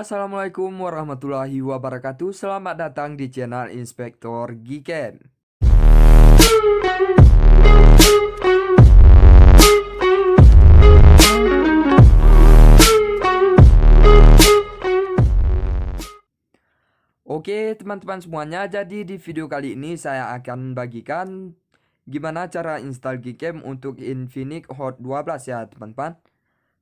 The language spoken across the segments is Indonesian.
Assalamualaikum warahmatullahi wabarakatuh. Selamat datang di channel Inspektor Giken. Oke teman-teman semuanya, jadi di video kali ini saya akan bagikan gimana cara install Gcam untuk Infinix Hot 12 ya teman-teman.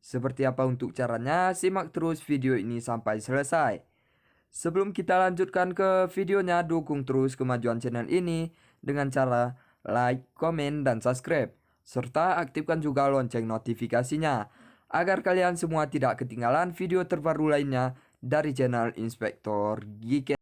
Seperti apa untuk caranya, simak terus video ini sampai selesai. Sebelum kita lanjutkan ke videonya, dukung terus kemajuan channel ini dengan cara like, komen, dan subscribe. Serta aktifkan juga lonceng notifikasinya agar kalian semua tidak ketinggalan video terbaru lainnya dari channel Inspektor Geek.